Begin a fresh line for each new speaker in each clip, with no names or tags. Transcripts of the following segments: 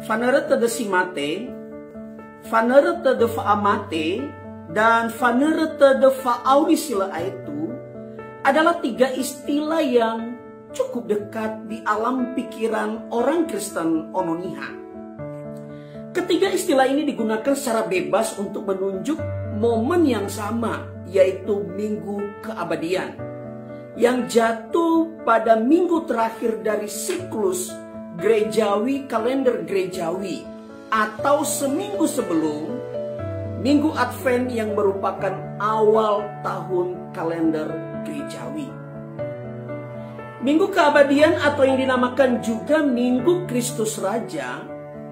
Vanerete de Simate, Vanerete de Faamate, dan Vanerete de Faawisila itu adalah tiga istilah yang cukup dekat di alam pikiran orang Kristen Ononiha. Ketiga istilah ini digunakan secara bebas untuk menunjuk momen yang sama, yaitu Minggu Keabadian, yang jatuh pada minggu terakhir dari siklus gerejawi, kalender gerejawi, atau seminggu sebelum Minggu Advent yang merupakan awal tahun kalender gerejawi. Minggu Keabadian atau yang dinamakan juga Minggu Kristus Raja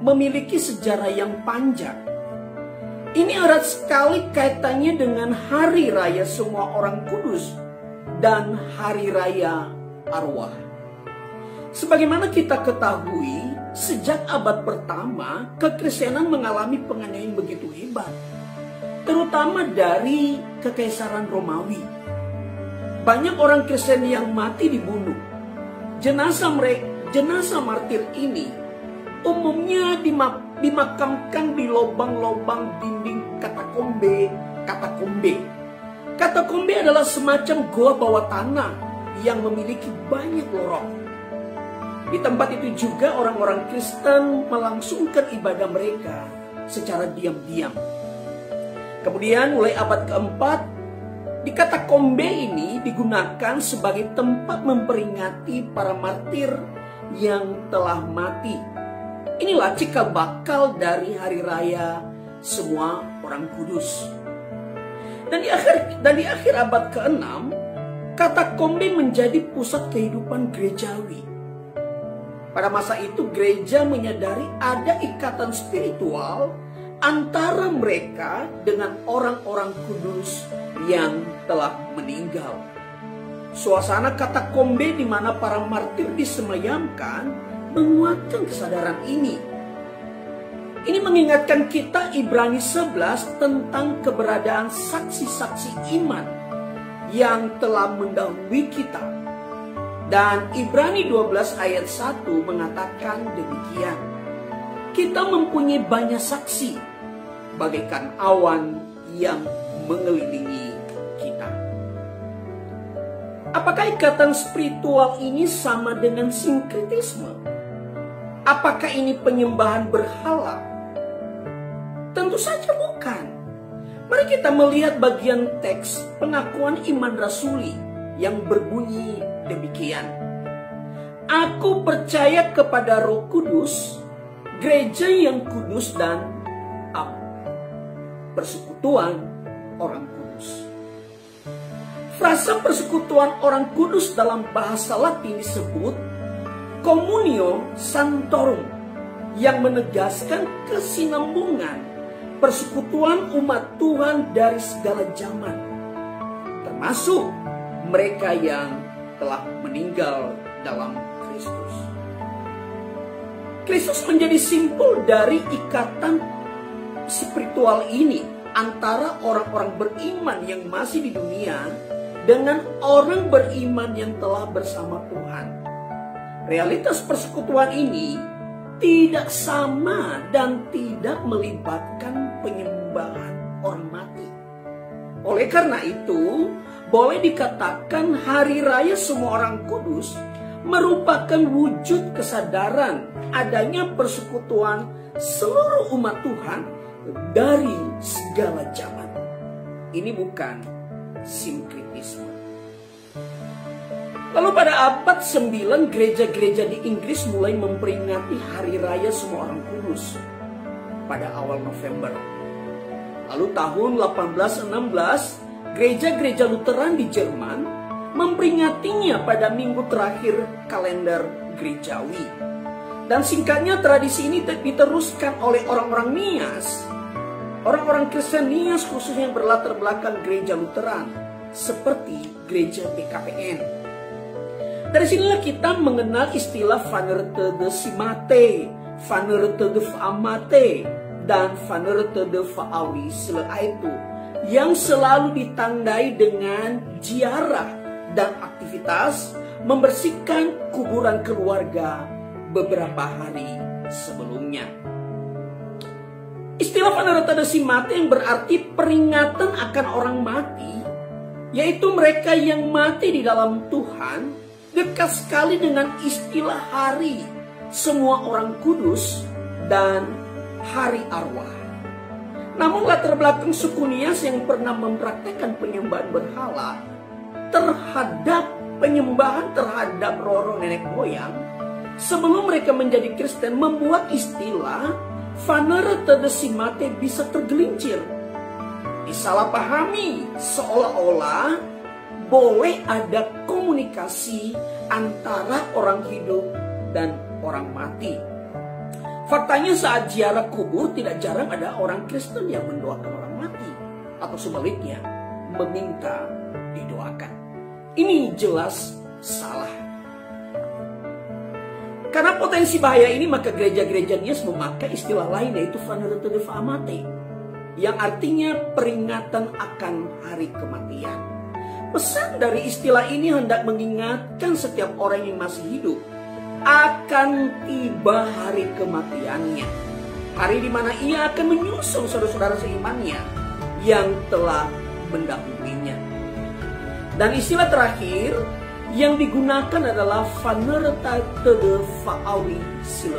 memiliki sejarah yang panjang. Ini erat sekali kaitannya dengan Hari Raya Semua Orang Kudus dan Hari Raya Arwah. Sebagaimana kita ketahui, sejak abad pertama, kekristenan mengalami penganiayaan begitu hebat, terutama dari Kekaisaran Romawi. Banyak orang Kristen yang mati dibunuh. Jenazah martir ini umumnya dimakamkan di lubang-lubang dinding katakombe. Katakombe adalah semacam goa bawah tanah yang memiliki banyak lorong. Di tempat itu juga orang-orang Kristen melangsungkan ibadah mereka secara diam-diam. Kemudian mulai abad keempat, di katakombe ini digunakan sebagai tempat memperingati para martir yang telah mati. Inilah cikal bakal dari Hari Raya Semua Orang Kudus. Dan di akhir abad ke-6, katakombe menjadi pusat kehidupan gerejawi. Pada masa itu gereja menyadari ada ikatan spiritual antara mereka dengan orang-orang kudus yang telah meninggal. Suasana katakombe di mana para martir disemayamkan menguatkan kesadaran ini. Ini mengingatkan kita Ibrani 11 tentang keberadaan saksi-saksi iman yang telah mendahului kita. Dan Ibrani 12 ayat 1 mengatakan demikian. Kita mempunyai banyak saksi, bagaikan awan yang mengelilingi kita. Apakah ikatan spiritual ini sama dengan sinkretisme? Apakah ini penyembahan berhala? Tentu saja bukan. Mari kita melihat bagian teks pengakuan iman rasuli yang berbunyi demikian. Aku percaya kepada Roh Kudus, gereja yang kudus dan persekutuan orang kudus. Frasa persekutuan orang kudus dalam bahasa Latin disebut communio sanctorum, yang menegaskan kesinambungan persekutuan umat Tuhan dari segala zaman, termasuk mereka yang telah meninggal dalam Kristus. Kristus menjadi simbol dari ikatan spiritual ini antara orang-orang beriman yang masih di dunia dengan orang beriman yang telah bersama Tuhan. Realitas persekutuan ini tidak sama dan tidak melibatkan penyembahan orang mati. Oleh karena itu, boleh dikatakan Hari Raya Semua Orang Kudus merupakan wujud kesadaran adanya persekutuan seluruh umat Tuhan dari segala zaman. Ini bukan sinkretisme. Lalu pada abad 9, gereja-gereja di Inggris mulai memperingati Hari Raya Semua Orang Kudus pada awal November. Lalu tahun 1816, gereja-gereja Lutheran di Jerman memperingatinya pada minggu terakhir kalender gerejawi. Dan singkatnya tradisi ini diteruskan oleh orang-orang Nias, orang-orang Kristen Nias khususnya yang berlatar belakang gereja Lutheran, seperti gereja PKPN. Dari sinilah kita mengenal istilah Vanerete de Simate, Vanerete de Faamate, dan Vanerete de Faawisila itu, yang selalu ditandai dengan ziarah dan aktivitas membersihkan kuburan keluarga beberapa hari sebelumnya. Istilah Phanerotadesi mati yang berarti peringatan akan orang mati, yaitu mereka yang mati di dalam Tuhan, dekat sekali dengan istilah hari semua orang kudus dan hari arwah. Namun latar belakang suku Nias yang pernah mempraktekkan penyembahan berhala terhadap penyembahan terhadap roh-roh nenek moyang sebelum mereka menjadi Kristen membuat istilah Phanerotadesi mati bisa tergelincir, disalahpahami seolah-olah boleh ada komunikasi antara orang hidup dan orang mati. Faktanya saat ziarah kubur tidak jarang ada orang Kristen yang mendoakan orang mati, atau sebaliknya meminta didoakan. Ini jelas salah. Karena potensi bahaya ini, maka gereja-gereja Nias memakai istilah lain, yaitu Phanerotadesi mati, yang artinya peringatan akan hari kematian. Pesan dari istilah ini hendak mengingatkan setiap orang yang masih hidup akan tiba hari kematiannya, hari di mana ia akan menyusul saudara-saudara seimannya yang telah mendahulunya. Dan istilah terakhir yang digunakan adalah Phanerotadesi,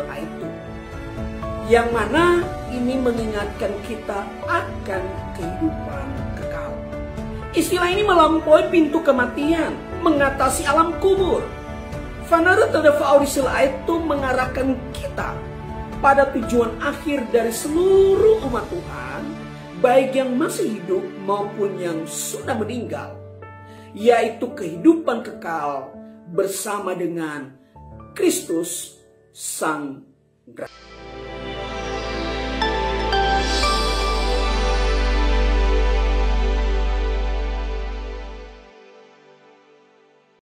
yang mana ini mengingatkan kita akan kehidupan kekal. Istilah ini melampaui pintu kematian, mengatasi alam kubur. Phanerotadesi itu mengarahkan kita pada tujuan akhir dari seluruh umat Tuhan, baik yang masih hidup maupun yang sudah meninggal, yaitu kehidupan kekal bersama dengan Kristus Sang Raja.